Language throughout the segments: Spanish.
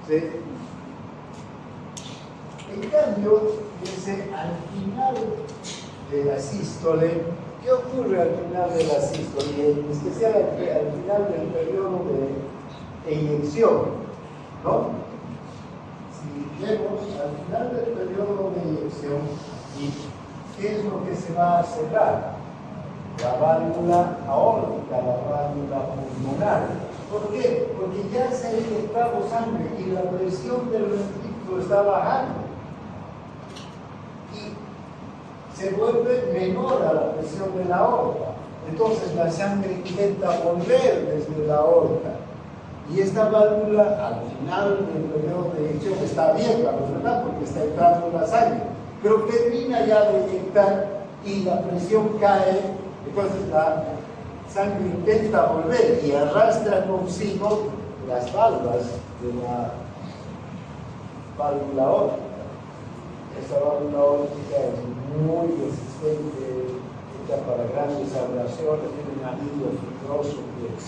¿sí? En cambio, dice, al final de la sístole, ¿qué ocurre al final de la sístole? Y en especial al final del periodo de eyección, ¿no? Si vemos al final del periodo de eyección, ¿y qué es lo que se va a cerrar? La válvula aórtica, la válvula pulmonar. ¿Por qué? Porque ya se ha inyectado sangre y la presión del ventrículo está bajando. Y se vuelve menor a la presión de la aorta. Entonces la sangre intenta volver desde la aorta. Y esta válvula al final del periodo de eyección está abierta, ¿verdad? Porque está entrando la sangre. Pero termina ya de inyectar y la presión cae. Entonces la sangre intenta volver y arrastra consigo las válvulas de la válvula aórtica. Esta válvula aórtica es muy resistente, hecha para grandes ablaciones, tiene un anillo fibroso que es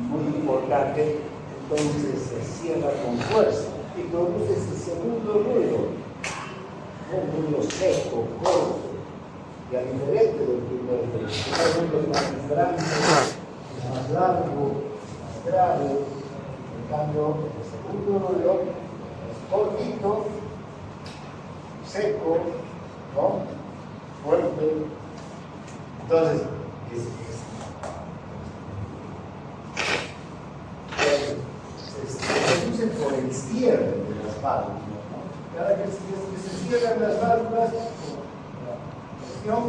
muy importante, entonces se cierra con fuerza y produce ese segundo ruido, un ruido seco, corto, y a diferente del primer ruido. El primer ruido es más grande, es más largo, más grave, en cambio el segundo ruido es cortito, seco, ¿no? Fuerte. Entonces, se producen por el cierre de las válvulas, ¿no? Cada vez que se cierran las válvulas, la presión,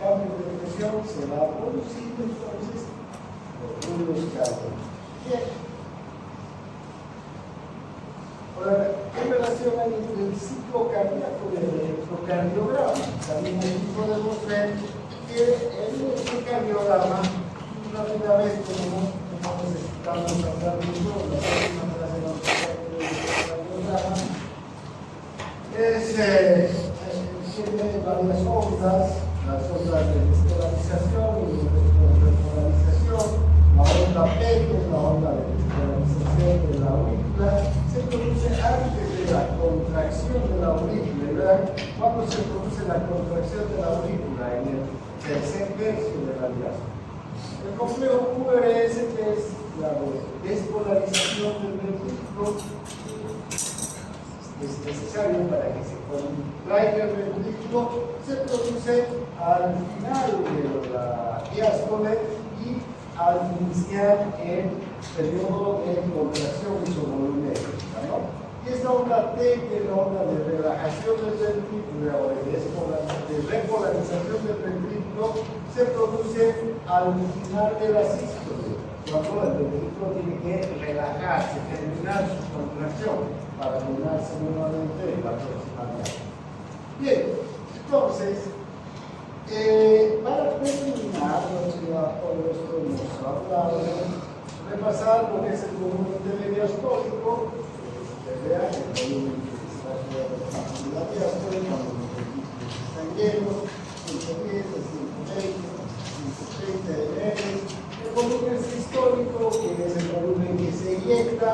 cambio de presión se va produciendo, entonces los ruidos cardíacos. Bien. Ahora, ¿qué relación hay entre el ciclo cardíaco y el electrocardiograma? También aquí podemos ver que el electrocardiograma, rápidamente, no necesitamos hablar de todo, la próxima clase vamos a hablar del electrocardiograma, tiene varias ondas, las ondas de despolarización y de repolarización, la onda P, que es la onda de despolarización de la aurícula, se produce antes de la contracción de la aurícula. ¿Verdad? ¿Cuándo se produce la contracción de la aurícula? En el tercer tercio de la diástole. El complejo QRS, que es la despolarización del ventrículo, es necesario para que se contraiga el ventrículo, se produce al final de la diástole y al iniciar el periodo de contracción isovolumétrica, ¿no? Y esta onda T, que es la onda de relajación del ventrículo o de repolarización del ventrículo, se produce al final de la sístole, cuando el ventrículo tiene que relajarse, terminar su contracción para llenarse nuevamente en la próxima diástole. Bien, entonces, para terminar, por esto hemos hablado, repasar lo que es el volumen telediastólico, vean el volumen que está en la diástole, cuando los ventrículos están llenos, 110, 120, 130 ml. El volumen sistólico, que es el volumen que se eyecta,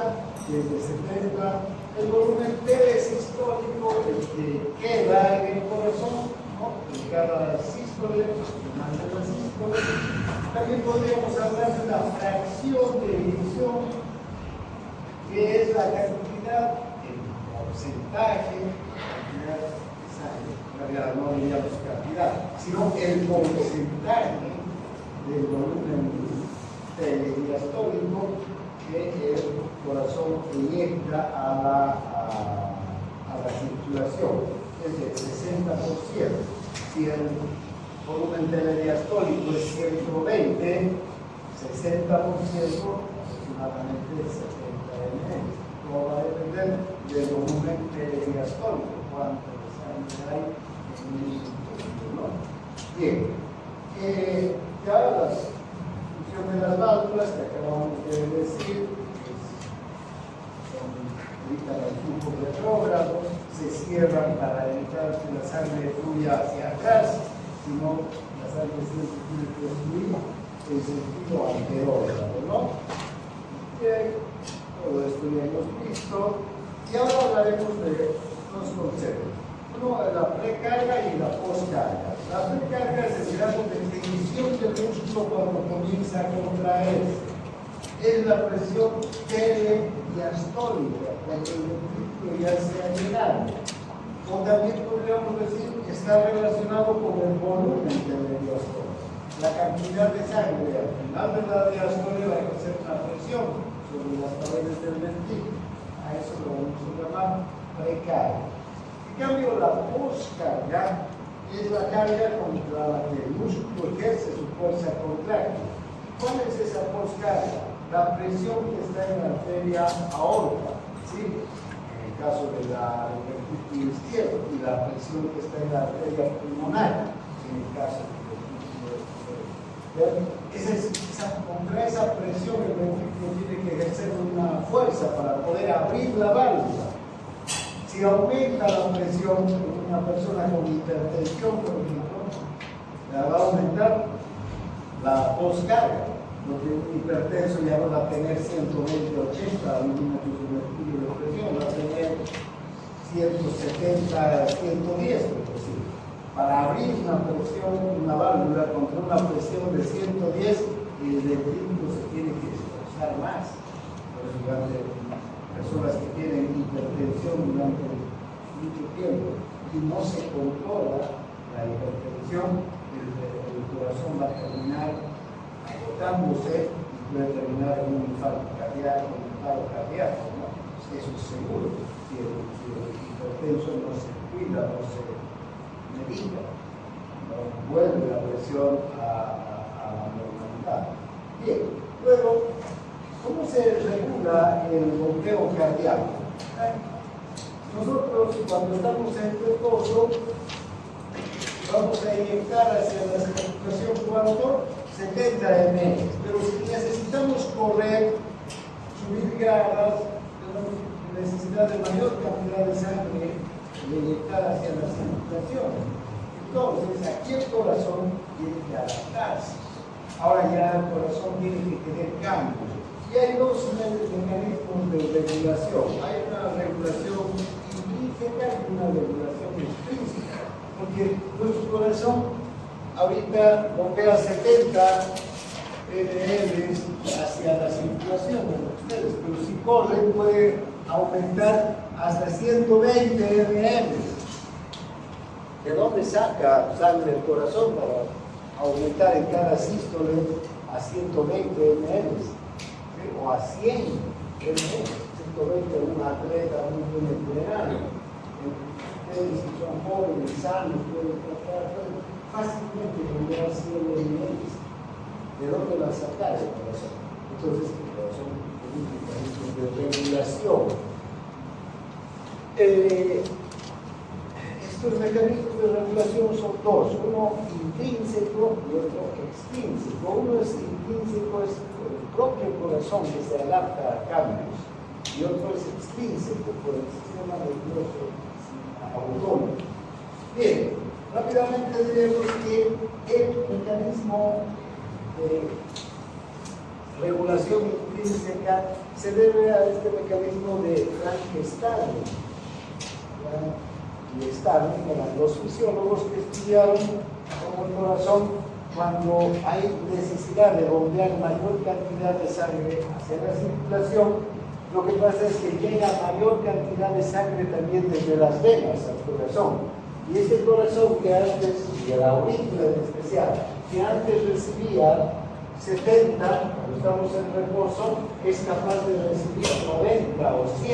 que es de 70. El volumen telesistólico, el que queda en el corazón, ¿no? En cada sístole, al final de la sístole. También podríamos hablar de una fracción de eyección, que es la cantidad, el porcentaje, no diríamos cantidad, sino el porcentaje del volumen telediastólico que el corazón eyecta a la circulación, es del 60%. Si el volumen telediastólico es 120, 60%, aproximadamente 70 ml. Todo va a depender del volumen telediastólico, cuánto de sangre hay en un individuo, ¿no? Bien, ya las funciones de las válvulas que acabamos de decir, evitan el flujo retrógrado, se cierran para evitar que la sangre fluya hacia atrás, sino la sangre siempre tiene que fluir en sentido anterógrado, ¿no? Bien. esto ya hemos visto. Y ahora hablaremos de dos conceptos. Uno, la precarga y la poscarga. La precarga es el grado de tensión del músculo cuando comienza a contraerse. Es la presión telediastólica, cuando el ventrículo ya se ha llenado. O también podríamos decir que está relacionado con el volumen del diastole, la cantidad de sangre. Al final de la diastole va a ejercer una presión sobre las paredes del ventrículo. A eso lo vamos a llamar precarga. En cambio, la poscarga es la carga contra la que el músculo ejerce su fuerza contráctil. ¿Cuál es esa poscarga? La presión que está en la arteria aorta, ¿sí? En el caso del ventrículo izquierdo, y la presión que está en la arteria pulmonar, en el caso del ventrículo derecho. Contra esa presión el ventrículo tiene que ejercer una fuerza para poder abrir la válvula. Si aumenta la presión en una persona con hipertensión, por ejemplo, la va a aumentar la poscarga, porque un hipertenso ya no va a tener 120-80 milímetros de mercurio de presión, va a tener 170-110, por decir. Para abrir una presión, una válvula contra una presión de 110, el ventrículo se tiene que esforzar más. Por eso, durante personas que tienen hipertensión durante mucho tiempo y no se controla la hipertensión, el corazón va a terminar agotándose y puede terminar en un infarto cardíaco, un paro cardíaco, ¿no? Eso es seguro. Si el hipertenso no se cuida, no se medica, no vuelve la presión a la normalidad. Bien, luego, ¿cómo se regula el bombeo cardíaco? Nosotros, cuando estamos en reposo, vamos a inyectar hacia la circulación cuando 70 ml, pero si necesitamos correr, subir gradas, tenemos necesidad de mayor cantidad de sangre de inyectar hacia la circulación. Entonces, aquí el corazón tiene que adaptarse. Ahora ya el corazón tiene que tener cambios. Y hay dos mecanismos de regulación. Hay una regulación intrínseca y una regulación extrínseca. Porque nuestro corazón ahorita bombea 70 ml hacia la circulación de ustedes, pero si corren puede aumentar hasta 120 ml. ¿De dónde saca sangre el corazón para aumentar en cada sístole a 120 ml? O a 100 ml, 120 un atleta muy bien entrenado. Ustedes que son jóvenes, sanos, pueden tratar fácilmente bombear 100 ml. ¿De dónde va a sacar el corazón? Entonces, el corazón es un mecanismo de regulación. Estos mecanismos de regulación son dos, uno intrínseco y otro extrínseco. Uno es intrínseco, es el propio corazón que se adapta a cambios, y otro es extrínseco por el sistema nervioso autónomo. Bien, rápidamente diremos que el mecanismo de regulación intrínseca se debe a este mecanismo de Frank-Starling. Y Starling eran los fisiólogos que estudiaron como el corazón cuando hay necesidad de bombear mayor cantidad de sangre hacia la circulación. Lo que pasa es que llega mayor cantidad de sangre también desde las venas al corazón. Y este corazón que antes, y la aurícula en especial, que antes recibía 70, cuando estamos en reposo, es capaz de recibir 90 o 100 y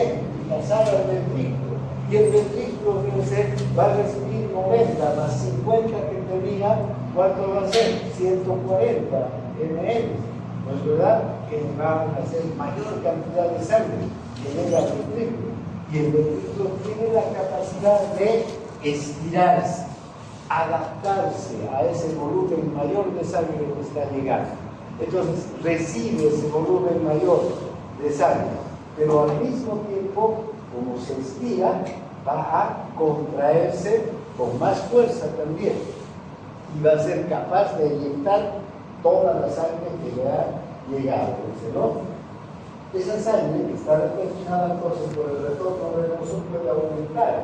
pasar al ventrículo. Y el ventrículo, fíjense, va a recibir 90 más 50 que tenía, ¿cuánto va a ser? 140 ml. ¿No es verdad? Que va a hacer mayor cantidad de sangre que llega al ventrículo. Y el ventrículo tiene la capacidad de estirarse, adaptarse a ese volumen mayor de sangre que está llegando. Entonces recibe ese volumen mayor de sangre, pero al mismo tiempo, como se estira, va a contraerse con más fuerza también y va a ser capaz de inyectar toda la sangre que le ha llegado, ¿no? esa sangre que está retenida entonces por el retorno venoso puede aumentar.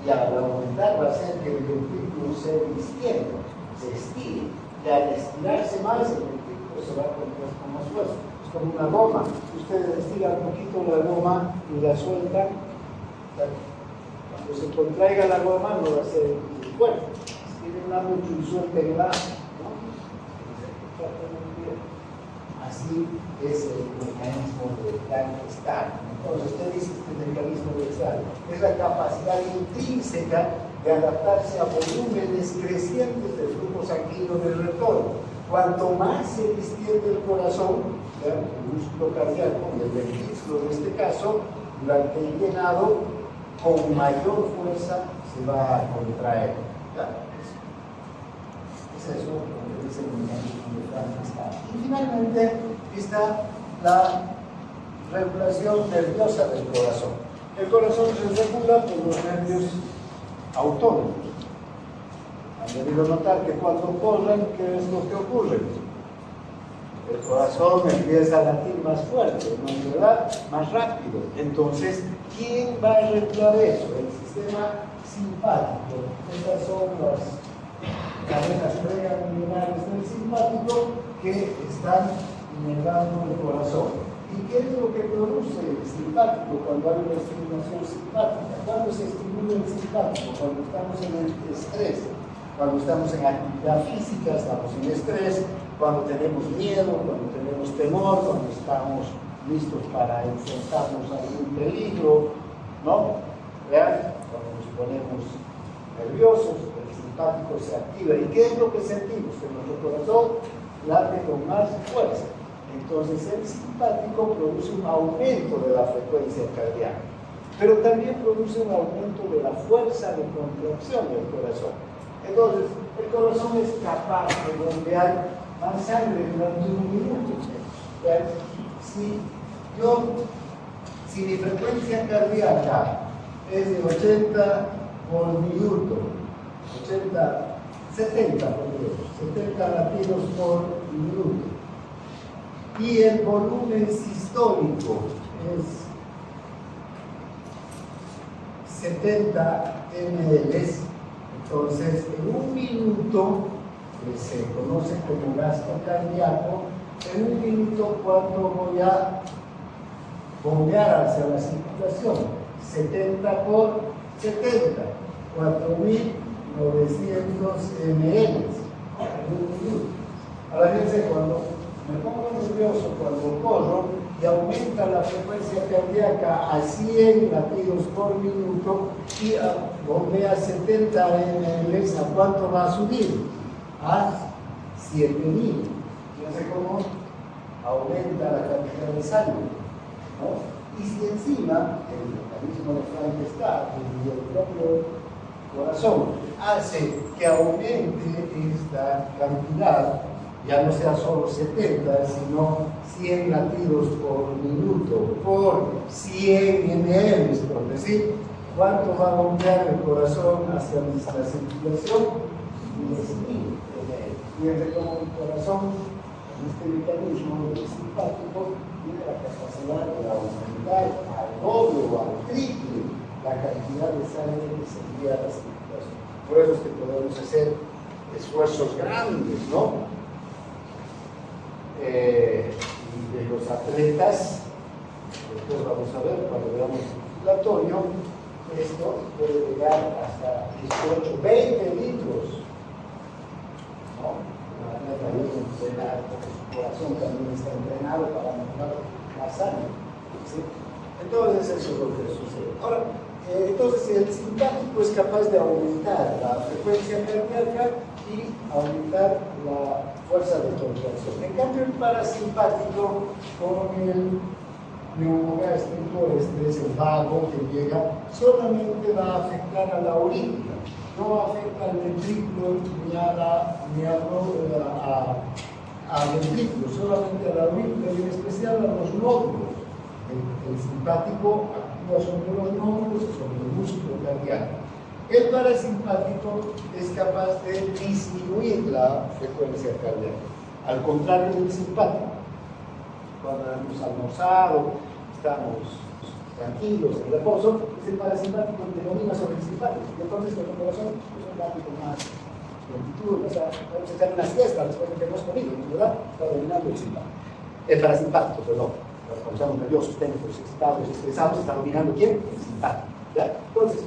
Y al aumentar va a hacer que el ventrículo se distienda, se estire. Y al estirarse más, el ventrículo se va a contraer con más fuerza. Es como una goma. Ustedes estiran un poquito la goma y la sueltan. Cuando se contraiga la goma no va a ser muy fuerte. Estirenla mucho y suéltenla, ¿no? Así es el mecanismo de Planck-Starr. Entonces, usted dice que el mecanismo de Starr es la capacidad intrínseca de adaptarse a volúmenes crecientes del flujo sanguíneo del retorno. Cuanto más se distiende el corazón, el músculo cardíaco y el ventrículo en este caso, durante el llenado, con mayor fuerza se va a contraer. Es eso lo que dice el mecanismo de Planck-Starr. Y finalmente está la regulación nerviosa del corazón. El corazón se regula por los nervios autónomos. Han debido notar que cuando corren, ¿qué es lo que ocurre? El corazón empieza a latir más fuerte, ¿no? ¿Verdad? Más rápido. Entonces, ¿quién va a regular eso? El sistema simpático. Estas son las cadenas preganglionares del simpático que están inervando el corazón. ¿Y qué es lo que produce el simpático cuando hay una estimulación simpática? ¿Cuándo se estimula el simpático? Cuando estamos en el estrés, cuando estamos en actividad física, estamos en estrés, cuando tenemos miedo, cuando tenemos temor, cuando estamos listos para enfrentarnos a algún peligro, ¿no? ¿Vean? Cuando nos ponemos nerviosos, el simpático se activa. ¿Y qué es lo que sentimos? Que nuestro corazón late con más fuerza. Entonces el simpático produce un aumento de la frecuencia cardíaca, pero también produce un aumento de la fuerza de contracción del corazón. Entonces el corazón es capaz de bombear más sangre durante un minuto. Si mi frecuencia cardíaca es de 80 por minuto, 70 latidos por minuto, y el volumen sistólico es 70 ml, entonces en un minuto, que se conoce como gasto cardíaco, en un minuto ¿cuánto voy a bombear hacia la circulación? 70 por 70, 4.900 ml en un minuto. Ahora fíjense, cuando me pongo nervioso, cuando corro y aumenta la frecuencia cardíaca a 100 latidos por minuto y bombea 70 ml, ¿a cuánto va a subir? A 7.000. Fíjense cómo aumenta la cantidad de sangre, ¿no? Y si encima el mecanismo de Planck-Starr y el propio corazón hace que aumente esta cantidad, ya no sea solo 70, sino 100 latidos por minuto, por 100 ml, por decir, ¿cuánto va a bombear el corazón hacia nuestra circulación? 10.000 ml. Fíjense cómo el corazón, en este mecanismo simpático, tiene la capacidad de aumentar al doble o al triple la cantidad de sangre que se envía a la circulación. Por eso es que podemos hacer esfuerzos grandes, ¿no? Y de los atletas, después vamos a ver cuando veamos el circulatorio, esto puede llegar hasta 18, 20 litros, ¿no? Un atleta bien entrenado, porque su corazón también está entrenado para mejorar la sangre, ¿sí? Entonces eso es lo que sucede. Ahora, entonces el simpático es capaz de aumentar la frecuencia cardíaca y aumentar la fuerza de contracción. En cambio, el parasimpático, con el neumogástrico, este es el vago que llega, solamente va a afectar a la aurícula, no afecta al ventrículo ni al ventrículo, solamente a la aurícula y en especial a los nódulos. El simpático actúa sobre los nódulos y sobre el músculo cardíaco. El parasimpático es capaz de disminuir la frecuencia cardíaca, al contrario del simpático. cuando hemos almorzado, estamos tranquilos, en reposo, es el parasimpático que domina sobre el simpático. Y entonces nuestro corazón es un dato con más lentitud, o sea, vamos a echar una siesta después de que hemos comido, ¿verdad? Está dominando el simpático. El parasimpático, perdón. Cuando estamos nerviosos, tensos, excitados, estresados, está dominando ¿quién? El simpático. ¿Ya? Entonces,